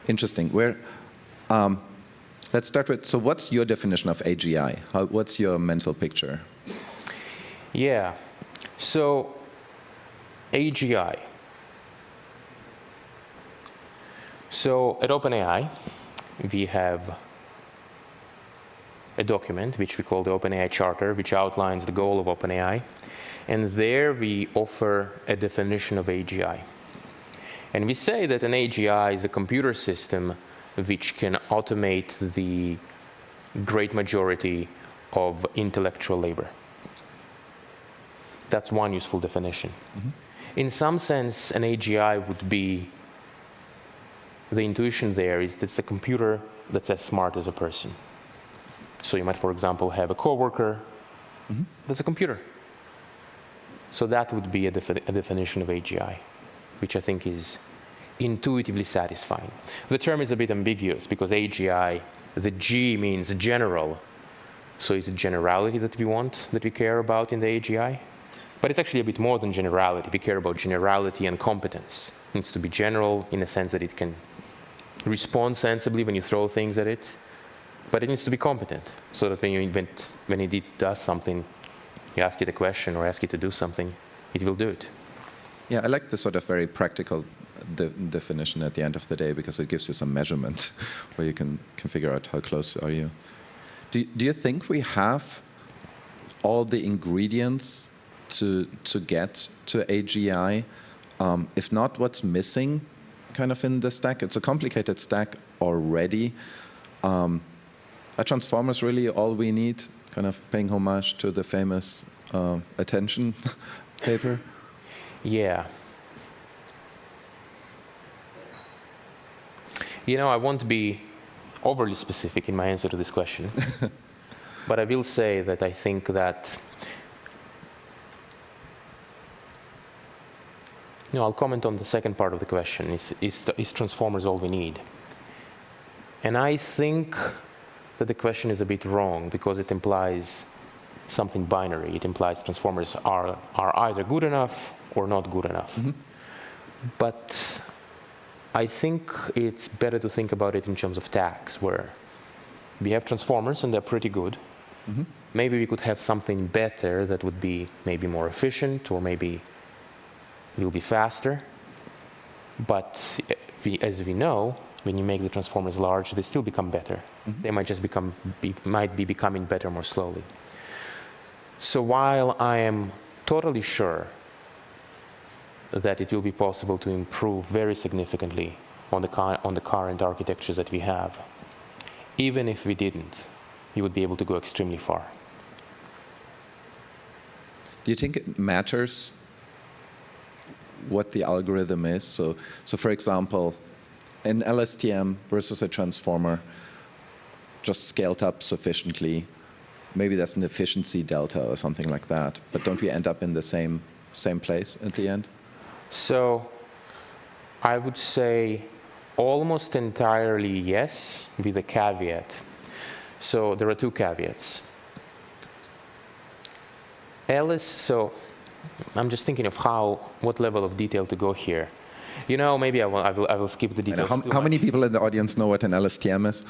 Interesting. Let's start with, so what's your definition of AGI? What's your mental picture? Yeah. So AGI. So at OpenAI, we have a document which we call the OpenAI Charter, which outlines the goal of OpenAI. And there we offer a definition of AGI. And we say that an AGI is a computer system which can automate the great majority of intellectual labor. That's one useful definition. Mm-hmm. In some sense, an AGI would be, the intuition there is that it's a computer that's as smart as a person. So you might, for example, have a coworker mm-hmm. that's a computer. So that would be a definition of AGI, which I think is intuitively satisfying. The term is a bit ambiguous because AGI, the G means general. So it's a generality that we want, that we care about in the AGI. But it's actually a bit more than generality. We care about generality and competence. It needs to be general in the sense that it can respond sensibly when you throw things at it. But it needs to be competent, so that when it does something, you ask it a question or ask it to do something, it will do it. Yeah, I like the sort of very practical definition at the end of the day, because it gives you some measurement where you can figure out how close are you. Do you think we have all the ingredients to get to AGI? If not, what's missing kind of in the stack? It's a complicated stack already. Are transformers really all we need? Kind of paying homage to the famous attention paper? Yeah. You know, I won't be overly specific in my answer to this question, but I will say that I think that, I'll comment on the second part of the question, is transformers all we need? And I think that the question is a bit wrong, because it implies something binary. It implies transformers are either good enough or not good enough. Mm-hmm. But I think it's better to think about it in terms of tags, where we have transformers and they're pretty good. Mm-hmm. Maybe we could have something better that would be maybe more efficient, or maybe will be faster. But as we know, when you make the transformers large, they still become better. Mm-hmm. They might just might be becoming better more slowly. So while I am totally sure that it will be possible to improve very significantly on the current architectures that we have, even if we didn't, we would be able to go extremely far. Do you think it matters what the algorithm is? So for example, an LSTM versus a transformer just scaled up sufficiently, maybe that's an efficiency delta or something like that, but don't we end up in the same place at the end? So I would say almost entirely yes, with a caveat. So there are two caveats. So I'm just thinking of what level of detail to go here. Maybe I will skip the details. How many people in the audience know what an LSTM is?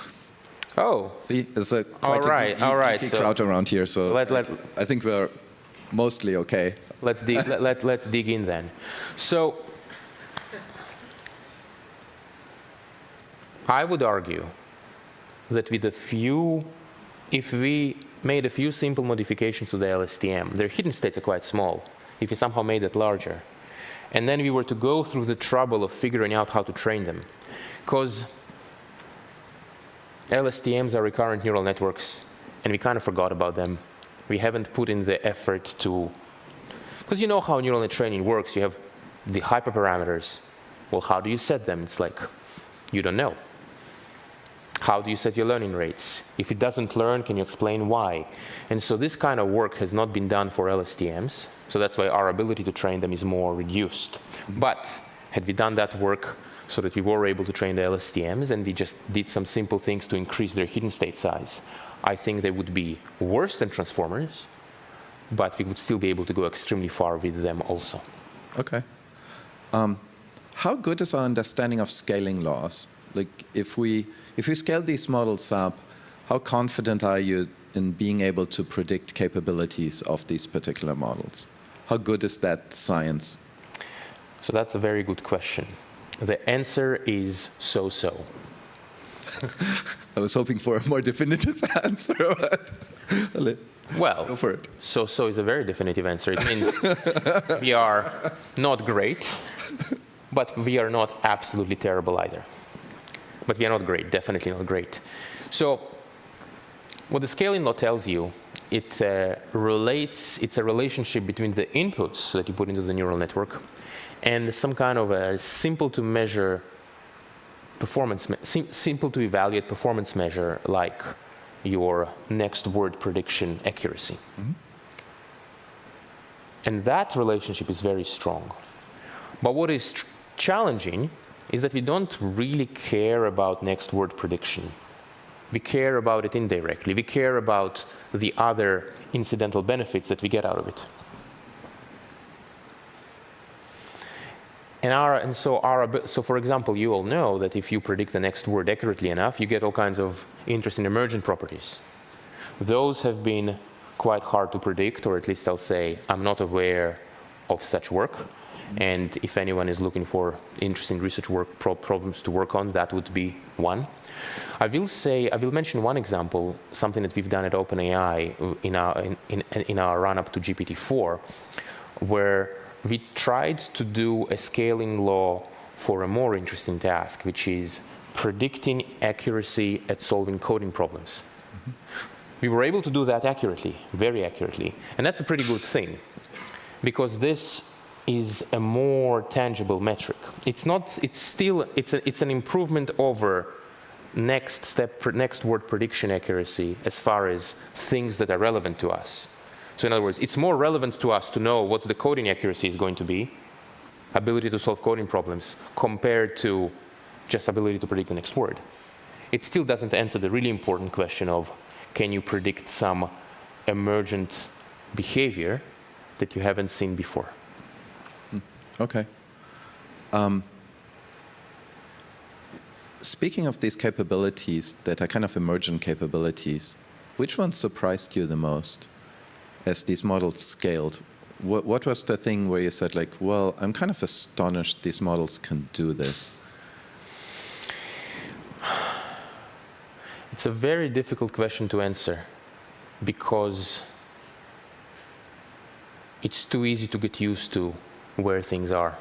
Oh. See, there's quite a geeky crowd around here, so I think we're mostly okay. Let's dig in then. So I would argue that if we made a few simple modifications to the LSTM, their hidden states are quite small. If we somehow made it larger, and then we were to go through the trouble of figuring out how to train them, because LSTMs are recurrent neural networks, and we kind of forgot about them. We haven't put in the effort to, because you know how neural net training works. You have the hyperparameters. Well, how do you set them? It's like, you don't know. How do you set your learning rates? If it doesn't learn, can you explain why? And so this kind of work has not been done for LSTMs. So that's why our ability to train them is more reduced. But had we done that work so that we were able to train the LSTMs, and we just did some simple things to increase their hidden state size, I think they would be worse than transformers, but we would still be able to go extremely far with them also. Okay. how good is our understanding of scaling laws? Like, if we scale these models up, how confident are you in being able to predict capabilities of these particular models? How good is that science? So that's a very good question. The answer is so-so. I was hoping for a more definitive answer. Well, go for it. So-so is a very definitive answer. It means we are not great, but we are not absolutely terrible either. But we are not great, definitely not great. So what the scaling law tells you, it's a relationship between the inputs that you put into the neural network and some kind of a simple to measure performance, simple to evaluate performance measure like your next word prediction accuracy. Mm-hmm. And that relationship is very strong. But what is challenging is that we don't really care about next word prediction. We care about it indirectly. We care about the other incidental benefits that we get out of it. So for example, you all know that if you predict the next word accurately enough, you get all kinds of interesting emergent properties. Those have been quite hard to predict, or at least I'll say I'm not aware of such work. And if anyone is looking for interesting research work problems to work on, that would be one. I will mention one example, something that we've done at OpenAI in our run-up to GPT-4, where we tried to do a scaling law for a more interesting task, which is predicting accuracy at solving coding problems. Mm-hmm. We were able to do that accurately, very accurately, and that's a pretty good thing, because this is a more tangible metric. It's an improvement over next word prediction accuracy as far as things that are relevant to us. So in other words, it's more relevant to us to know what the coding accuracy is going to be, ability to solve coding problems, compared to just ability to predict the next word. It still doesn't answer the really important question of, can you predict some emergent behavior that you haven't seen before? Okay. Speaking of these capabilities that are kind of emergent capabilities, which ones surprised you the most as these models scaled? What was the thing where you said, like, well, I'm kind of astonished these models can do this? It's a very difficult question to answer because it's too easy to get used to where things are.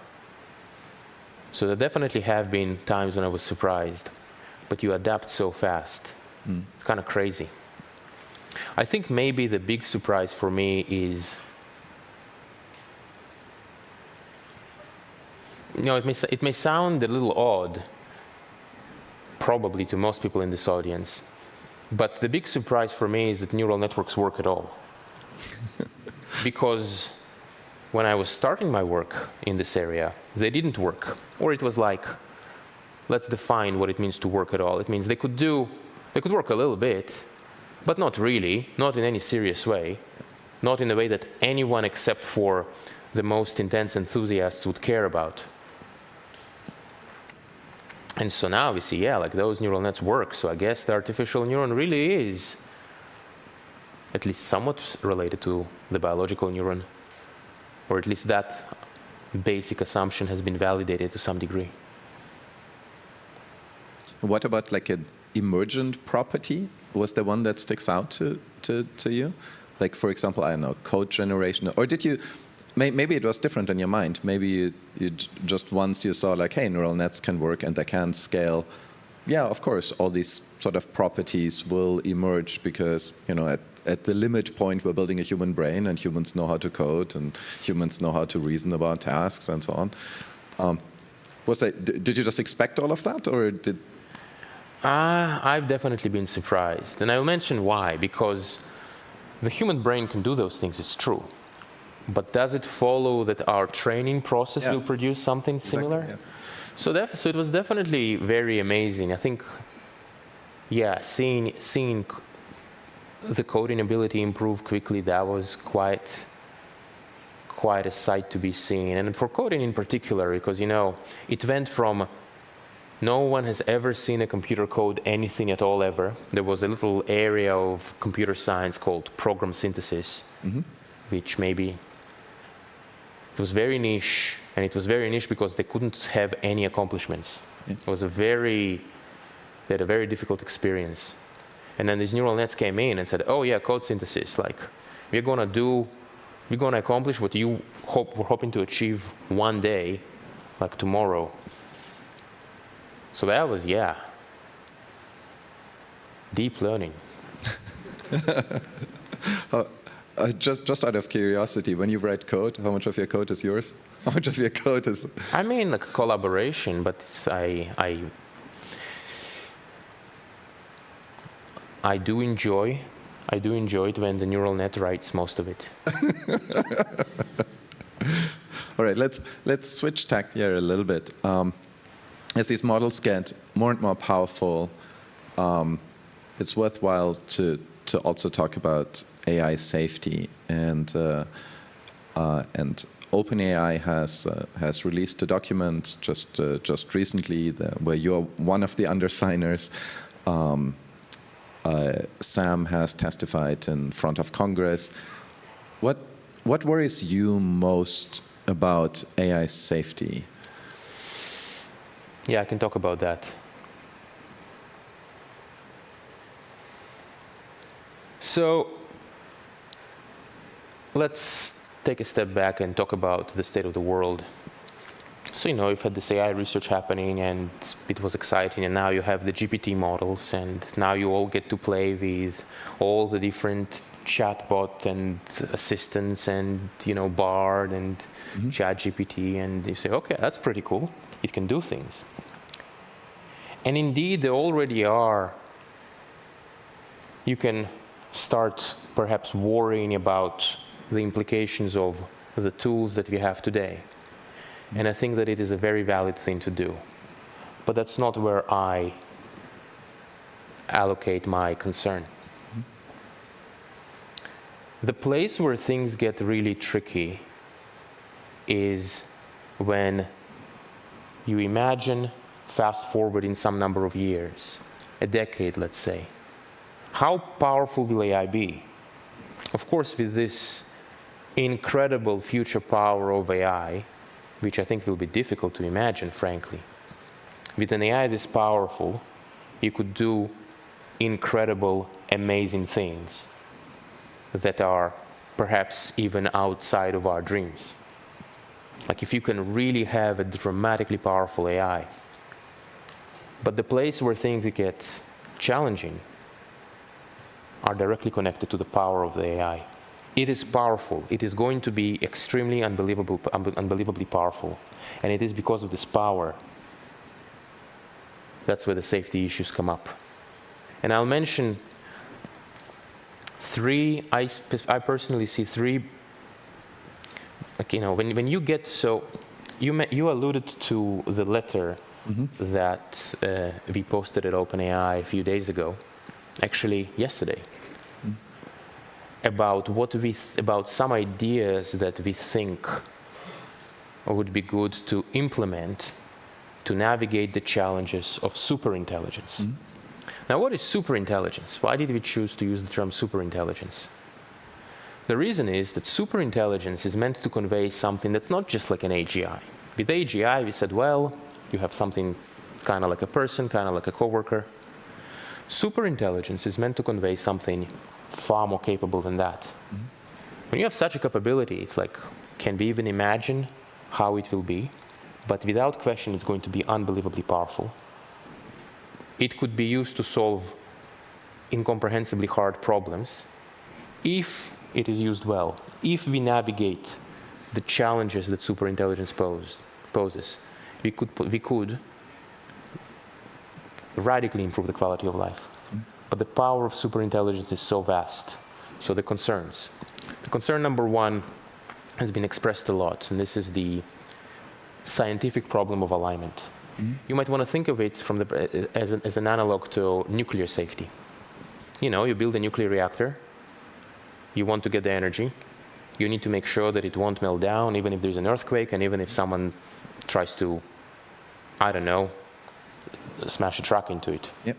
So there definitely have been times when I was surprised, but you adapt so fast. It's kind of crazy. I think maybe the big surprise for me is, it may sound a little odd, probably to most people in this audience, but the big surprise for me is that neural networks work at all. Because when I was starting my work in this area, they didn't work. Or it was like, let's define what it means to work at all. It means they could work a little bit, but not really, not in any serious way, not in a way that anyone except for the most intense enthusiasts would care about. And so now we see, like those neural nets work, so I guess the artificial neuron really is at least somewhat related to the biological neuron, or at least that basic assumption has been validated to some degree. What about like an emergent property? Was there one that sticks out to you? Like, for example, I don't know, code generation, or did you, maybe it was different in your mind. Maybe you just once you saw like, hey, neural nets can work and they can scale. Yeah, of course, all these sort of properties will emerge because, at the limit point, we're building a human brain, and humans know how to code, and humans know how to reason about tasks, and so on. Did you just expect all of that, or did? I've definitely been surprised, and I'll mention why. Because the human brain can do those things, it's true. But does it follow that our training process will produce something similar? Exactly, yeah. So it was definitely very amazing. I think, seeing the coding ability improve quickly, that was quite a sight to be seen. And for coding in particular, because, it went from no one has ever seen a computer code anything at all ever. There was a little area of computer science called program synthesis, which maybe it was very niche, and it was very niche because they couldn't have any accomplishments. Yeah. It was they had a very difficult experience. And then these neural nets came in and said, oh yeah, code synthesis, like we're gonna accomplish what you were hoping to achieve one day, like tomorrow. So that was, deep learning. Just out of curiosity, when you write code, how much of your code is yours? How much of your code is? I mean, like collaboration, but I do enjoy it when the neural net writes most of it. All right, let's switch tack here a little bit. As these models get more and more powerful, it's worthwhile to also talk about AI safety, and OpenAI has released a document just recently where you're one of the undersigners. Sam has testified in front of Congress. What worries you most about AI safety? Yeah, I can talk about that. So let's take a step back and talk about the state of the world. So, you've had this AI research happening, and it was exciting, and now you have the GPT models, and now you all get to play with all the different chatbot and assistants and, Bard and ChatGPT, and you say, okay, that's pretty cool. It can do things. And indeed, there already are. You can start perhaps worrying about the implications of the tools that we have today. And I think that it is a very valid thing to do. But that's not where I allocate my concern. The place where things get really tricky is when you imagine fast forward in some number of years, a decade, let's say. How powerful will AI be? Of course, with this incredible future power of AI, which I think will be difficult to imagine, frankly. With an AI this powerful, you could do incredible, amazing things that are perhaps even outside of our dreams. Like if you can really have a dramatically powerful AI. But the place where things get challenging are directly connected to the power of the AI. It is powerful. It is going to be extremely unbelievably powerful. And it is because of this power that's where the safety issues come up. And I'll mention three, I personally see three, like, when you get, so you alluded to the letter that we posted at OpenAI a few days ago, actually yesterday, about about some ideas that we think would be good to implement to navigate the challenges of superintelligence. Now, what is superintelligence? Why did we choose to use the term superintelligence? The reason is that superintelligence is meant to convey something that's not just like an AGI. With AGI, we said, well, you have something kind of like a person, kind of like a coworker. Superintelligence is meant to convey something far more capable than that. When you have such a capability, it's like, can we even imagine how it will be? But without question, it's going to be unbelievably powerful. It could be used to solve incomprehensibly hard problems if it is used well. If we navigate the challenges that superintelligence poses, we could radically improve the quality of life. But the power of superintelligence is so vast. So the concerns. The concern number one has been expressed a lot, and this is the scientific problem of alignment. You might want to think of it from as an analog to nuclear safety. You build a nuclear reactor, you want to get the energy, You need to make sure that it won't melt down, even if there's an earthquake, and even if someone tries to, I don't know, smash a truck into it. Yep.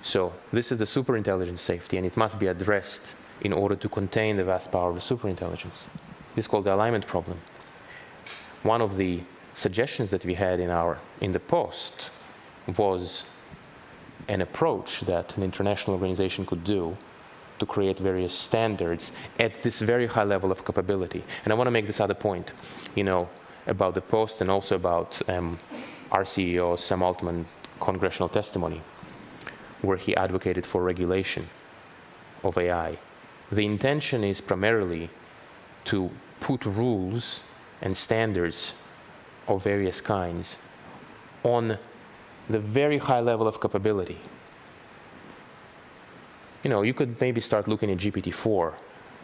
So this is the superintelligence safety, and it must be addressed in order to contain the vast power of the superintelligence. This is called the alignment problem. One of the suggestions that we had in the post was an approach that an international organization could do to create various standards at this very high level of capability. And I want to make this other point, about the post and also about our CEO, Sam Altman, congressional testimony, where he advocated for regulation of AI. The intention is primarily to put rules and standards of various kinds on the very high level of capability. You could maybe start looking at GPT-4,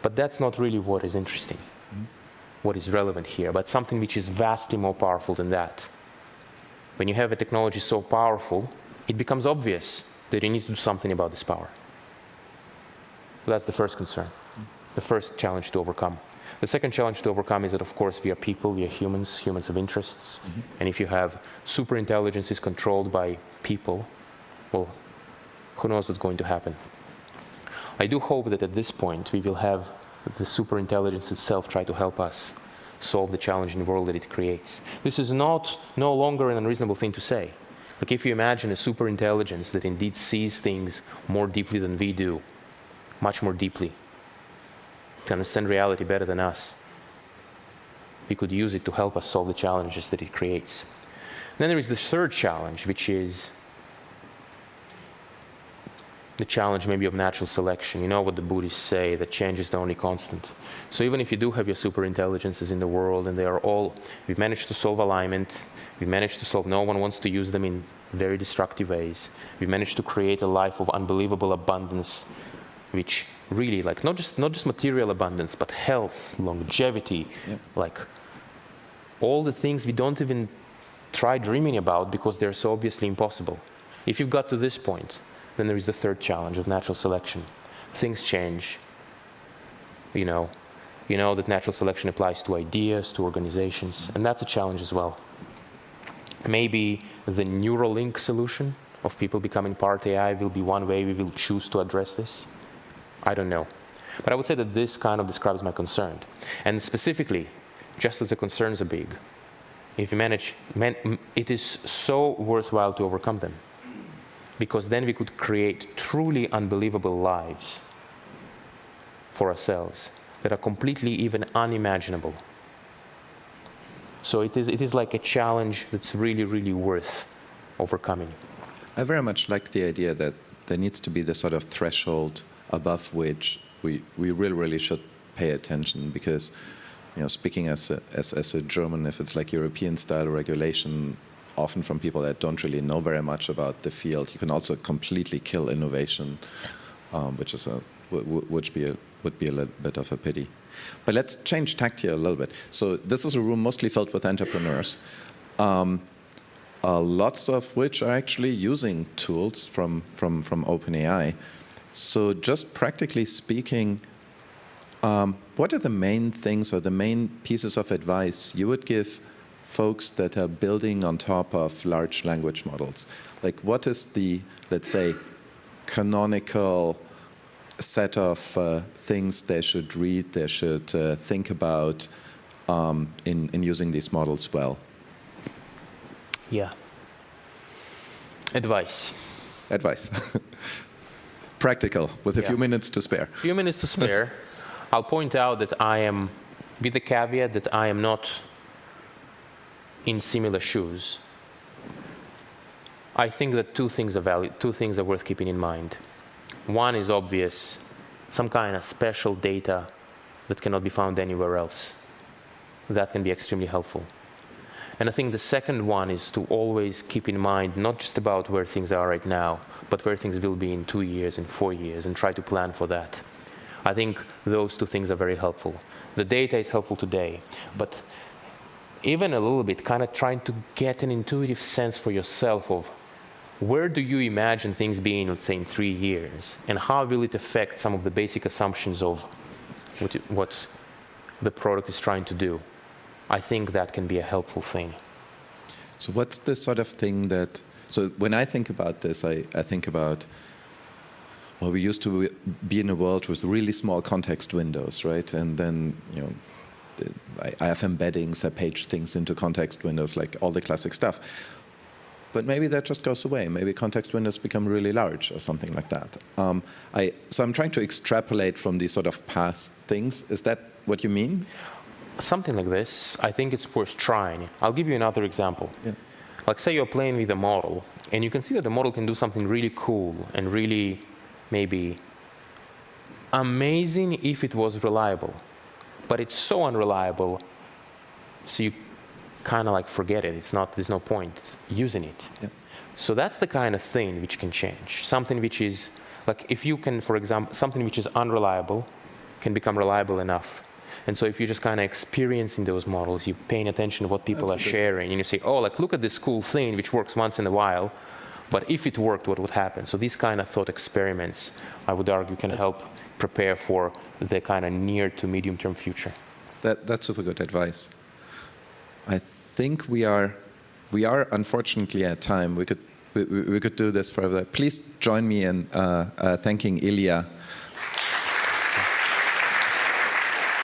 but that's not really what is interesting, what is relevant here, but something which is vastly more powerful than that. When you have a technology so powerful, it becomes obvious that you need to do something about this power. So that's the first concern, the first challenge to overcome. The second challenge to overcome is that, of course, we are people, we are humans have interests. And if you have superintelligence is controlled by people, well, who knows what's going to happen? I do hope that at this point we will have the superintelligence itself try to help us solve the challenging world that it creates. This is no longer an unreasonable thing to say. Like, if you imagine a superintelligence that indeed sees things more deeply than we do, much more deeply, to understand reality better than us, we could use it to help us solve the challenges that it creates. Then there is the third challenge, which is the challenge maybe of natural selection. You know what the Buddhists say, that change is the only constant. So even if you do have your superintelligences in the world, and they are all, we've managed to solve alignment, we've managed to solve, no one wants to use them in very destructive ways, we've managed to create a life of unbelievable abundance, which really, like, not just material abundance, but health, longevity, like all the things we don't even try dreaming about because they're so obviously impossible. If you've got to this point, then there is the third challenge of natural selection. Things change. You know that natural selection applies to ideas, to organizations, and that's a challenge as well. Maybe the Neuralink solution of people becoming part AI will be one way we will choose to address this. I don't know. But I would say that this kind of describes my concern. And specifically, just as the concerns are big, if you manage, it is so worthwhile to overcome them. Because then we could create truly unbelievable lives for ourselves that are completely even unimaginable. So it is like a challenge that's really, really worth overcoming. I very much like the idea that there needs to be this sort of threshold above which we really should pay attention, because speaking as a German, if it's like European style regulation, often from people that don't really know very much about the field, you can also completely kill innovation, which would be a little bit of a pity. But let's change tact here a little bit. So this is a room mostly filled with entrepreneurs, lots of which are actually using tools from OpenAI. So just practically speaking, what are the main things or the main pieces of advice you would give folks that are building on top of large language models? Like, what is the, let's say, canonical set of things they should read, they should think about in using these models well? Yeah. Advice. Practical, with a few minutes to spare. A few minutes to spare. I'll point out that with the caveat that I am not in similar shoes. I think that two things are worth keeping in mind. One is obvious, some kind of special data that cannot be found anywhere else. That can be extremely helpful. And I think the second one is to always keep in mind not just about where things are right now, but where things will be in 2 years, in 4 years, and try to plan for that. I think those two things are very helpful. The data is helpful today, but even a little bit, kind of trying to get an intuitive sense for yourself of where do you imagine things being, let's say, in 3 years, and how will it affect some of the basic assumptions of what the product is trying to do. I think that can be a helpful thing. So what's the sort of thing that, so when I think about this, I think about, well, we used to be in a world with really small context windows, right? And then, you know, I have embeddings, I page things into context windows, like all the classic stuff. But maybe that just goes away. Maybe context windows become really large or something like that. So I'm trying to extrapolate from these sort of past things. Is that what you mean? Something like this, I think it's worth trying. I'll give you another example. Yeah. Like say you're playing with a model, and you can see that the model can do something really cool and really maybe amazing if it was reliable. But it's so unreliable, so you kind of like forget it. There's no point using it. Yeah. So that's the kind of thing which can change. Something which is, like if you can, for example, something which is unreliable can become reliable enough. And so if you're just kind of experiencing those models, you're paying attention to what people are sharing, and you say, oh, like look at this cool thing which works once in a while, but if it worked, what would happen? So these kind of thought experiments, I would argue, can help prepare for the kind of near to medium term future. That's super good advice. I think we are unfortunately at time. We could do this forever. Please join me in thanking Ilya